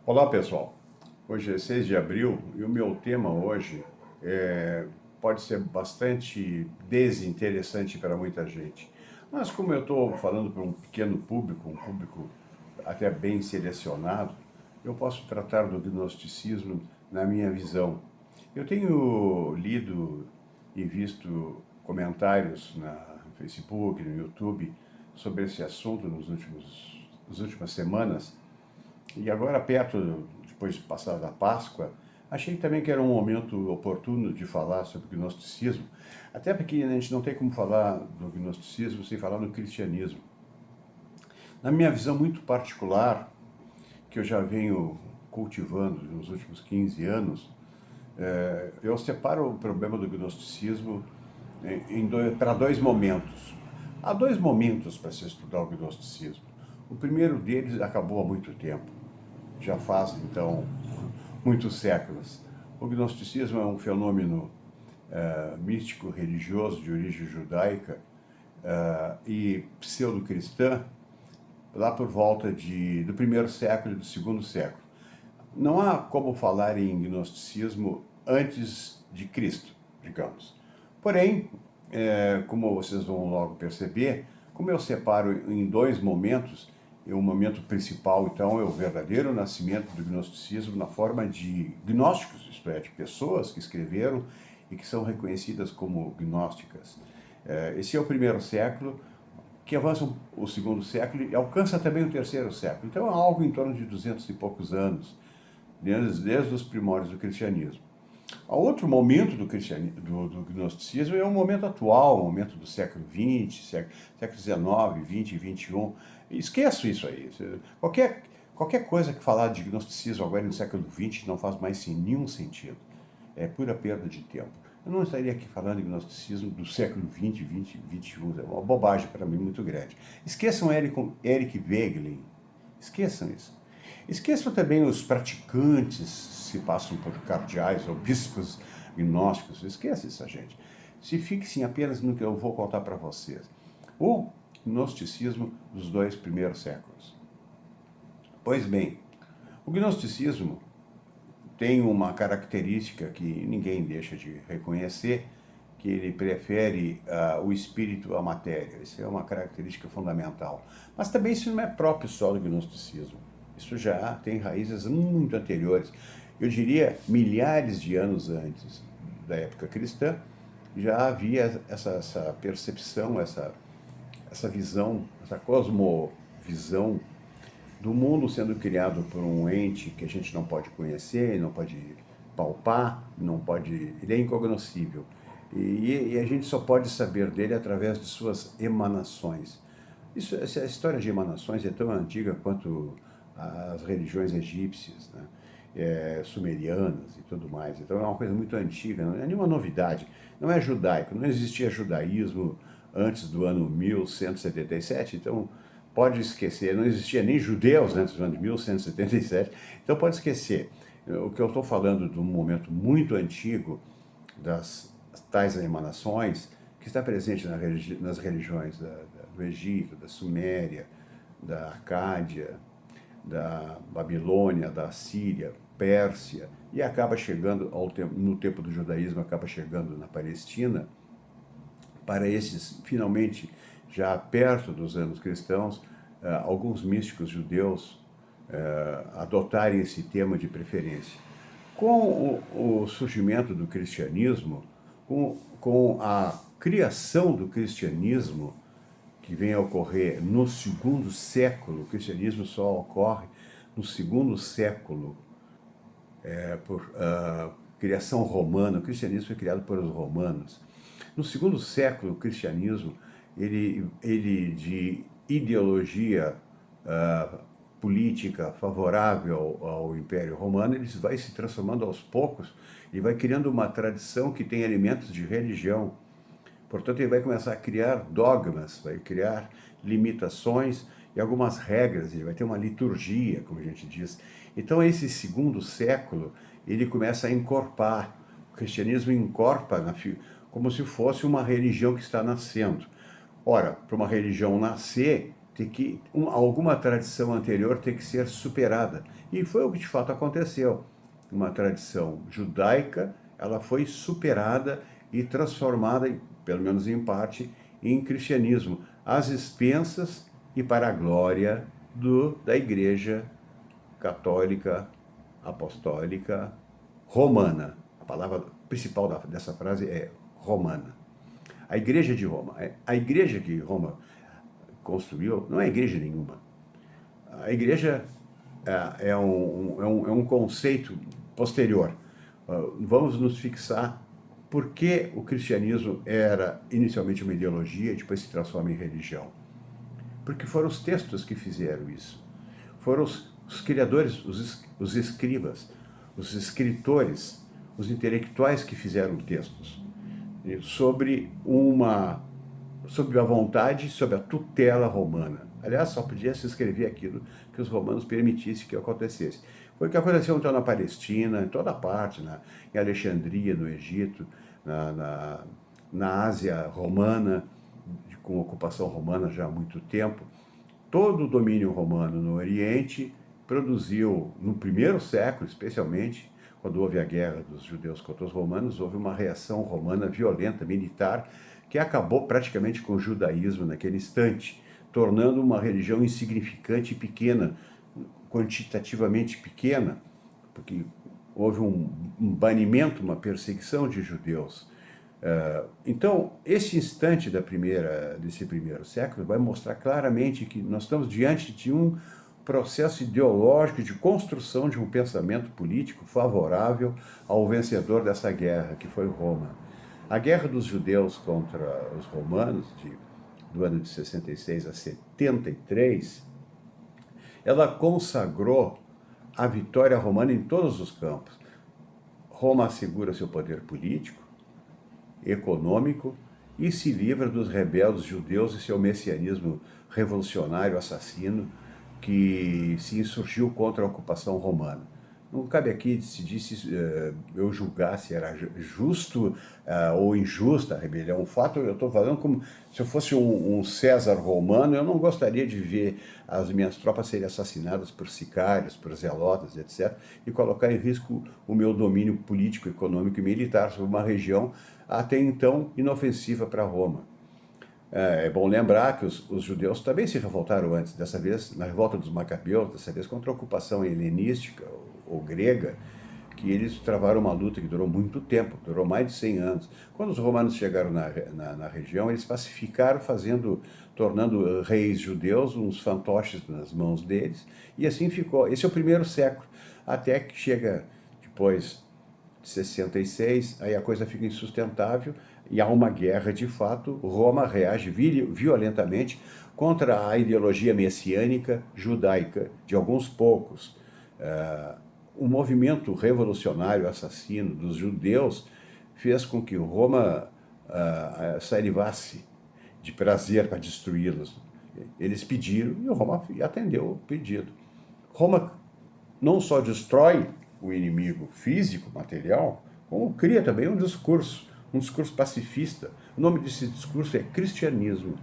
Olá pessoal, hoje é 6 de abril e o meu tema hoje pode ser bastante desinteressante para muita gente. Mas como eu estou falando para um pequeno público, um público até bem selecionado, eu posso tratar do gnosticismo na minha visão. Eu tenho lido e visto comentários no Facebook, no YouTube, sobre esse assunto nas últimas semanas. E agora, depois de passar da Páscoa, achei também que era um momento oportuno de falar sobre o gnosticismo, até porque a gente não tem como falar do gnosticismo sem falar no cristianismo. Na minha visão muito particular, que eu já venho cultivando nos últimos 15 anos, eu separo o problema do gnosticismo para dois momentos. Há dois momentos para se estudar o gnosticismo. O primeiro deles acabou há muito tempo, já faz então muitos séculos. O gnosticismo é um fenômeno místico religioso de origem judaica e pseudo-cristã lá por volta do primeiro século e do segundo século. Não há como falar em gnosticismo antes de Cristo, digamos. Porém, como vocês vão logo perceber, como eu separo em dois momentos, o momento principal, então, é o verdadeiro nascimento do gnosticismo na forma de gnósticos, isto é, de pessoas que escreveram e que são reconhecidas como gnósticas. Esse é o primeiro século, que avança o segundo século e alcança também o terceiro século. Então é algo em torno de 200 e poucos anos, desde os primórdios do cristianismo. O outro momento do gnosticismo é o momento atual, o momento do século XX, século XIX, XX e XXI. Esqueço isso aí. Qualquer coisa que falar de gnosticismo agora no século XX não faz mais nenhum sentido. É pura perda de tempo. Eu não estaria aqui falando de gnosticismo do século XX, XX, XXI. É uma bobagem para mim muito grande. Esqueçam Eric Wegelin. Esqueçam isso. Esqueçam também os praticantes, se passam por cardeais ou bispos gnósticos. Esqueça essa gente. Se fixem apenas no que eu vou contar para vocês. O gnosticismo dos dois primeiros séculos. Pois bem, o gnosticismo tem uma característica que ninguém deixa de reconhecer, que ele prefere o espírito à matéria. Isso é uma característica fundamental. Mas também isso não é próprio só do gnosticismo. Isso já tem raízes muito anteriores. Eu diria milhares de anos antes da época cristã, já havia essa percepção, essa visão, essa cosmovisão do mundo sendo criado por um ente que a gente não pode conhecer, não pode palpar, não pode, ele é incognoscível. E a gente só pode saber dele através de suas emanações. Essa história de emanações é tão antiga quanto as religiões egípcias, né? Sumerianas e tudo mais. Então é uma coisa muito antiga, não é nenhuma novidade. Não é judaico, não existia judaísmo antes do ano 1177, então pode esquecer, não existia nem judeus antes do ano de 1177, então pode esquecer. O que eu estou falando de um momento muito antigo das tais emanações, que está presente nas religiões do Egito, da Suméria, da Acádia, da Babilônia, da Síria, Pérsia, e acaba chegando no tempo do judaísmo, acaba chegando na Palestina, para esses, finalmente, já perto dos anos cristãos, alguns místicos judeus adotarem esse tema de preferência. Com o surgimento do cristianismo, com a criação do cristianismo, que vem a ocorrer no segundo século, o cristianismo só ocorre no segundo século, por criação romana, o cristianismo foi criado por os romanos. No segundo século, o cristianismo, ele de ideologia política favorável ao Império Romano, ele vai se transformando aos poucos e vai criando uma tradição que tem elementos de religião. Portanto, ele vai começar a criar dogmas, vai criar limitações e algumas regras, ele vai ter uma liturgia, como a gente diz. Então, esse segundo século, ele começa a encorpar, o cristianismo encorpa como se fosse uma religião que está nascendo. Ora, para uma religião nascer, alguma tradição anterior tem que ser superada. E foi o que de fato aconteceu. Uma tradição judaica, ela foi superada e transformada, pelo menos em parte, em cristianismo, às expensas e para a glória da Igreja Católica Apostólica Romana. A palavra principal dessa frase é romana. A Igreja de Roma. A Igreja que Roma construiu não é igreja nenhuma. A igreja é um conceito posterior. Vamos nos fixar por que o cristianismo era inicialmente uma ideologia e depois se transforma em religião. Porque foram os textos que fizeram isso. Foram os criadores, os escribas, os escritores, os intelectuais que fizeram textos sobre a vontade, sobre a tutela romana. Aliás, só podia se escrever aquilo que os romanos permitissem que acontecesse. Foi o que aconteceu então na Palestina, em toda parte, em Alexandria, no Egito, na Ásia romana, com ocupação romana já há muito tempo. Todo o domínio romano no Oriente produziu, no primeiro século especialmente, quando houve a guerra dos judeus contra os romanos, houve uma reação romana violenta, militar, que acabou praticamente com o judaísmo naquele instante, tornando uma religião insignificante e pequena, quantitativamente pequena, porque houve um banimento, uma perseguição de judeus. Então, esse instante desse primeiro século vai mostrar claramente que nós estamos diante de um processo ideológico de construção de um pensamento político favorável ao vencedor dessa guerra, que foi Roma. A guerra dos judeus contra os romanos, do ano de 66 a 73, ela consagrou a vitória romana em todos os campos. Roma assegura seu poder político, econômico e se livra dos rebeldes judeus e seu messianismo revolucionário assassino que se insurgiu contra a ocupação romana. Não cabe aqui eu julgar se era justo ou injusta a rebelião. O fato, eu estou falando como se eu fosse um César romano, eu não gostaria de ver as minhas tropas serem assassinadas por sicários, por zelotas, etc., e colocar em risco o meu domínio político, econômico e militar sobre uma região até então inofensiva para Roma. É bom lembrar que os judeus também se revoltaram antes, dessa vez na revolta dos Macabeus, dessa vez contra a ocupação helenística ou grega, que eles travaram uma luta que durou muito tempo, durou mais de 100 anos. Quando os romanos chegaram na região, eles pacificaram, tornando reis judeus uns fantoches nas mãos deles, e assim ficou. Esse é o primeiro século, até que chega depois de 66, aí a coisa fica insustentável, e há uma guerra de fato. Roma reage violentamente contra a ideologia messiânica judaica de alguns poucos. O movimento revolucionário assassino dos judeus fez com que Roma salivasse de prazer para destruí-los. Eles pediram e Roma atendeu o pedido. Roma não só destrói o inimigo físico, material, como cria também um discurso pacifista. O nome desse discurso é cristianismo.